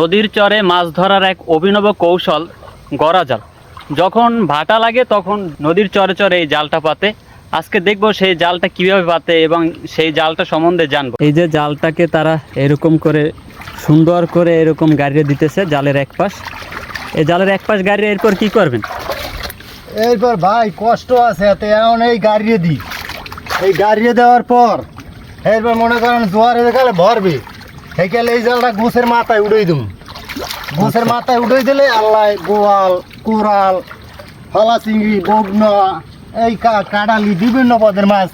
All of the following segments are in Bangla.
নদীর চরে মাছ ধরার এক অভিনব কৌশল গড়া জাল। যখন ভাটা লাগে তখন নদীর চরে চরে এই জালটা পাতে। আজকে দেখবো সেই জালটা কিভাবে পাতে এবং সেই জালটা সম্বন্ধে জানবো। এই যে জালটাকে তারা এরকম করে সুন্দর করে এরকম গাড়িয়ে দিতেছে জালের এক পাশ। এই জালের এক পাশ গাড়িয়ে এরপর কি করবেন? এরপর ভাই কষ্ট আছে এতে, এখন এই গাড়িয়ে দিই। এই গাড়িয়ে দেওয়ার পর এরপর মনে করেন জোয়ারে দেখালে ভরবে, সেইকালে এই জালটা গোছের মাথায় উড়াই দেবো। গোছের মাথায় উড়াই দিলে আল্লাহ গোয়াল, কোরাল, ফলা চিংড়ি, বগনা, এই কাঁড়ালি বিভিন্ন পদের মাছ,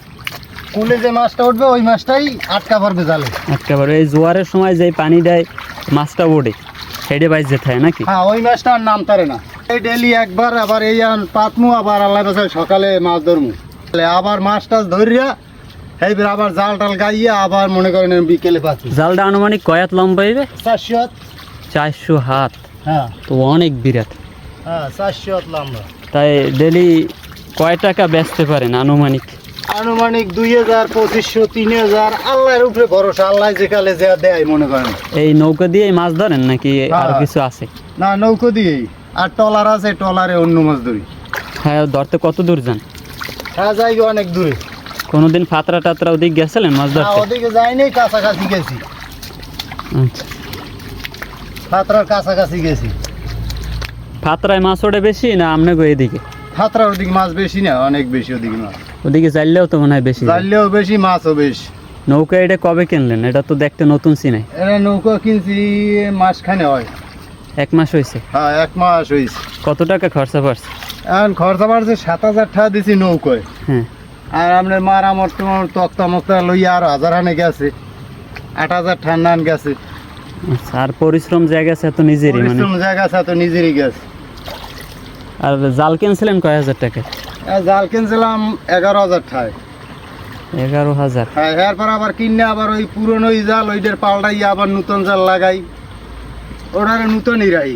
কুলে যে মাছটা উঠবে ওই মাছটাই আটকা পড়বে জালে। আটকা পড়বে। এই জোয়ারের সময় যে পানি দেয় মাছটা ওঠে, সেটা বাইজ যেতে হয় নাকি? হ্যাঁ, ওই মাছটা আর নাম তারে না। এই ডেলি একবার আবার এই পাতমু, আবার আল্লাহ বাসায় সকালে মাছ ধরমু, আবার মাছ টাছ ধরিয়া এইবার আবার জাল টাল গাইয়া আবার মনে করেন বিকেলে পাচ্ছি। জালটা আনুমানিক কয়াত লম্বা হইবে? 400 হাত। 400 হাত? হ্যাঁ, তো অনেক বিরাট। হ্যাঁ 400 হাত লম্বা। তাই ডেলি কয় টাকা বেচতে পারেন আনুমানিক? আনুমানিক 2000, 2500, 3000, আল্লাহর উপরে ভরসা, আল্লাহ যেকালে যা দেয় মনে করেন। এই নৌকা দিয়ে মাছ ধরেন নাকি আর কিছু আছে? না, নৌকো দিয়েই। আর টলার আছে, টলারে অন্য মাছ ধরি। হ্যাঁ, ধরতে কত দূর যান? হ্যাঁ, যাই অনেক দূরে। কোনোদিন ফাতরা টাতরা ওদিক গেছিলেন মাছ না, ধরতে? ওদিকে যাইনি, কাছাকাছি গেছি। আচ্ছা, ফাতরার কাছাকাছি গেছি। ফাতরায় মাছ ওঠে বেশি না আপনাকে এদিকে? ফাতরার ওদিকে মাছ বেশি না, অনেক বেশি ওদিকে মাছ। ওদিকে চাইলেও তো মনে হয় বেশি। জানলেও বেশি, মাছও বেশি। নৌকা এটা কবে কিনলেন? এটা তো দেখতে নতুন সিনাই। এটা নৌকা কিনছি মাসখানে হয়। 1 মাস হয়েছে? হ্যাঁ, 1 মাস হয়েছে। কত টাকা খরচা পড়ছে? এখন খরচা বাড়ছে 7000 টাকা দিছি নৌকায়। হ্যাঁ। আর আপনার মারামত তক্তা মক্তা লইয়া আর 1000 আনে গেছে, 8000 ঠান্ডান গেছে। আচ্ছা, আর পরিশ্রম জায়গা আছে তো নিজেরই মানে? পরিশ্রম জায়গা আছে তো নিজেরই গেছে। আর জাল কিনছিলেন কয় হাজার টাকা? জাল কিনছিলাম 11000 টাকায়। 11000? হ্যাঁ, এরপর আবার কিনে আবার ওই পুরনো জাল ওইটার পাল্টাইয়া আবার নতুন জাল লাগাই, ওনার নতুনই রাই।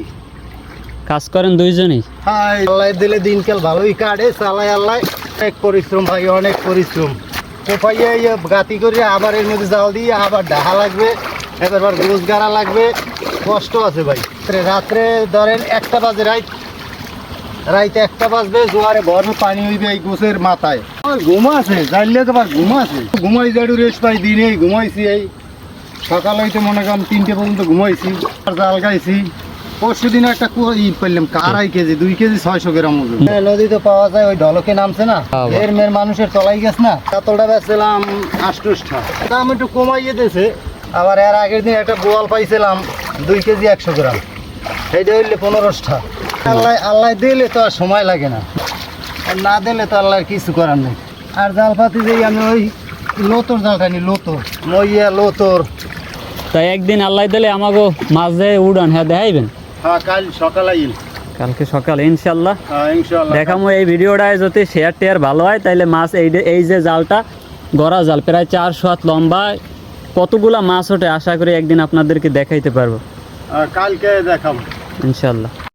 কাজ করেন দুইজনই? হ্যাঁ, আল্লাহ দিলে দিনকাল ভালোই কাটে, চালাই আল্লাহ। অনেক পরিশ্রম ভাই, অনেক পরিশ্রম। কোপাইয়া গাতি করে আবার এর মধ্যে জাল দিয়ে আবার ঢাকা লাগবে, এবার গোছ গাড়া লাগবে, কষ্ট আছে ভাই। রাত্রে ধরেন 1টা বাজে, রাইতে 1টা বাজবে, জোয়ারে ভরবে, পানি হইবে এই গোছের মাথায়। আমার ঘুম আছে, জানলে তো ঘুম আছে, ঘুমাই যাড়ু রেস্ট পাই, দিনে ঘুমাইছি। এই সকাল হইতে মনে করেন 3টে পর্যন্ত ঘুমাইছি, আর জাল গাইছি। পরশু দিন একটা পেলাম 2.5 কেজি, 2 কেজি 600 গ্রাম ওজন। নদীতে পাওয়া যায়, ওই ঢলকে নামছে না, এর মেয়ের মানুষের তলাই গেছে না, কাতলটা বেচছিলাম 800 দাম একটু কমাইয়ে দিয়েছে। আবার এর আগের দিন একটা বোয়াল পাইছিলাম 2 কেজি 100 গ্রাম, সেইটা হইলে 1500। আল্লাহ দিলে তো আর সময় লাগে না, আর না দিলে তো আল্লাহর কিছু করার নেই। আর জাল পাতি যেই আমি ওই লোতর জালটা নি, মইয়া লোতর। তাই একদিন আল্লাহ দিলে আমাকে মাছ দিয়ে উড়ান, হ্যাঁ দেখাইবেন? হ্যাঁ, কাল সকালে কালকে সকালে ইনশাল্লাহ ইনশাআল্লাহ দেখামো। এই ভিডিওটায় যদি শেয়ার টেয়ার ভালো হয় তাহলে মাছ এই যে জালটা গড়া জাল, প্রায় 400 হাত লম্বা, কতগুলা মাছ ওঠে আশা করি একদিন আপনাদেরকে দেখাইতে পারবো কালকে দেখাবো ইনশাল্লাহ।